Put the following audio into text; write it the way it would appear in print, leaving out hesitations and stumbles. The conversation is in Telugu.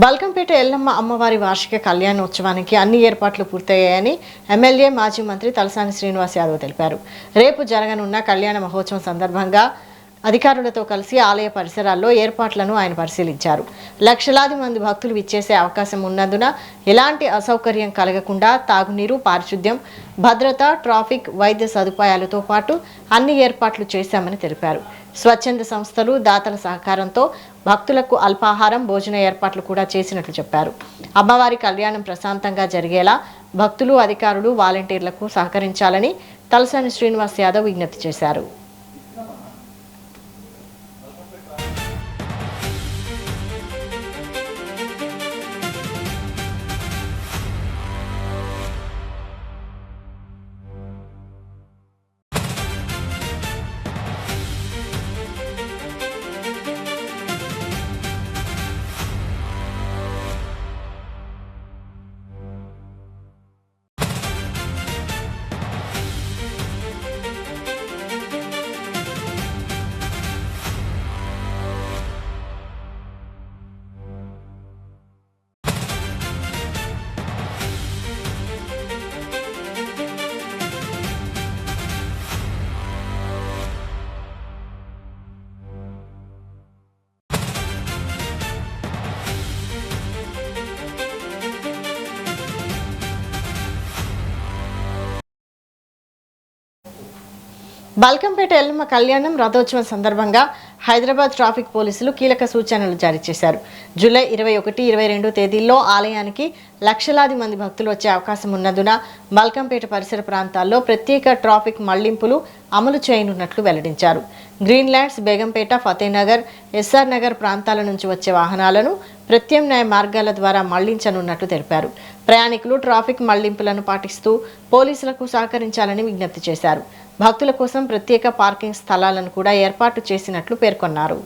బల్కంపేట ఎల్లమ్మ అమ్మవారి వార్షిక కళ్యాణోత్సవానికి అన్ని ఏర్పాట్లు పూర్తయ్యాయని ఎమ్మెల్యే మాజీ మంత్రి తలసాని శ్రీనివాస్ యాదవ్ తెలిపారు. రేపు జరగనున్న కళ్యాణ మహోత్సవం సందర్భంగా అధికారులతో కలిసి ఆలయ పరిసరాల్లో ఏర్పాట్లను ఆయన పరిశీలించారు. లక్షలాది మంది భక్తులు విచ్చేసే అవకాశం ఉన్నందున ఎలాంటి అసౌకర్యం కలగకుండా తాగునీరు, పారిశుద్ధ్యం, భద్రత, ట్రాఫిక్, వైద్య సదుపాయాలతో పాటు అన్ని ఏర్పాట్లు చేశామని తెలిపారు. స్వచ్ఛంద సంస్థలు, దాతల సహకారంతో భక్తులకు అల్పాహారం, భోజన ఏర్పాట్లు కూడా చేసినట్లు చెప్పారు. అమ్మవారి కళ్యాణం ప్రశాంతంగా జరిగేలా భక్తులు, అధికారులు, వాలంటీర్లకు సహకరించాలని తలసాని శ్రీనివాస్ యాదవ్ విజ్ఞప్తి చేశారు. బల్కంపేట ఎల్లమ్మ కళ్యాణం రథోత్సవం సందర్భంగా హైదరాబాద్ ట్రాఫిక్ పోలీసులు కీలక సూచనలు జారీ చేశారు. జూలై 21, 22 తేదీల్లో ఆలయానికి లక్షలాది మంది భక్తులు వచ్చే అవకాశం ఉన్నందున బల్కంపేట పరిసర ప్రాంతాల్లో ప్రత్యేక ట్రాఫిక్ మళ్లింపులు అమలు చేయనున్నట్లు వెల్లడించారు. గ్రీన్లాండ్స్, బేగంపేట, ఫతేనగర్, ఎస్ఆర్ నగర్ ప్రాంతాల నుంచి వచ్చే వాహనాలను ప్రత్యామ్నాయ మార్గాల ద్వారా మళ్లించనున్నట్లు తెలిపారు. ప్రయాణికులు ట్రాఫిక్ మళ్లింపులను పాటిస్తూ పోలీసులకు సహకరించాలని విజ్ఞప్తి చేశారు. భక్తుల కోసం ప్రత్యేక పార్కింగ్ స్థలాలను కూడా ఏర్పాటు చేసినట్లు పేర్కొన్నారు.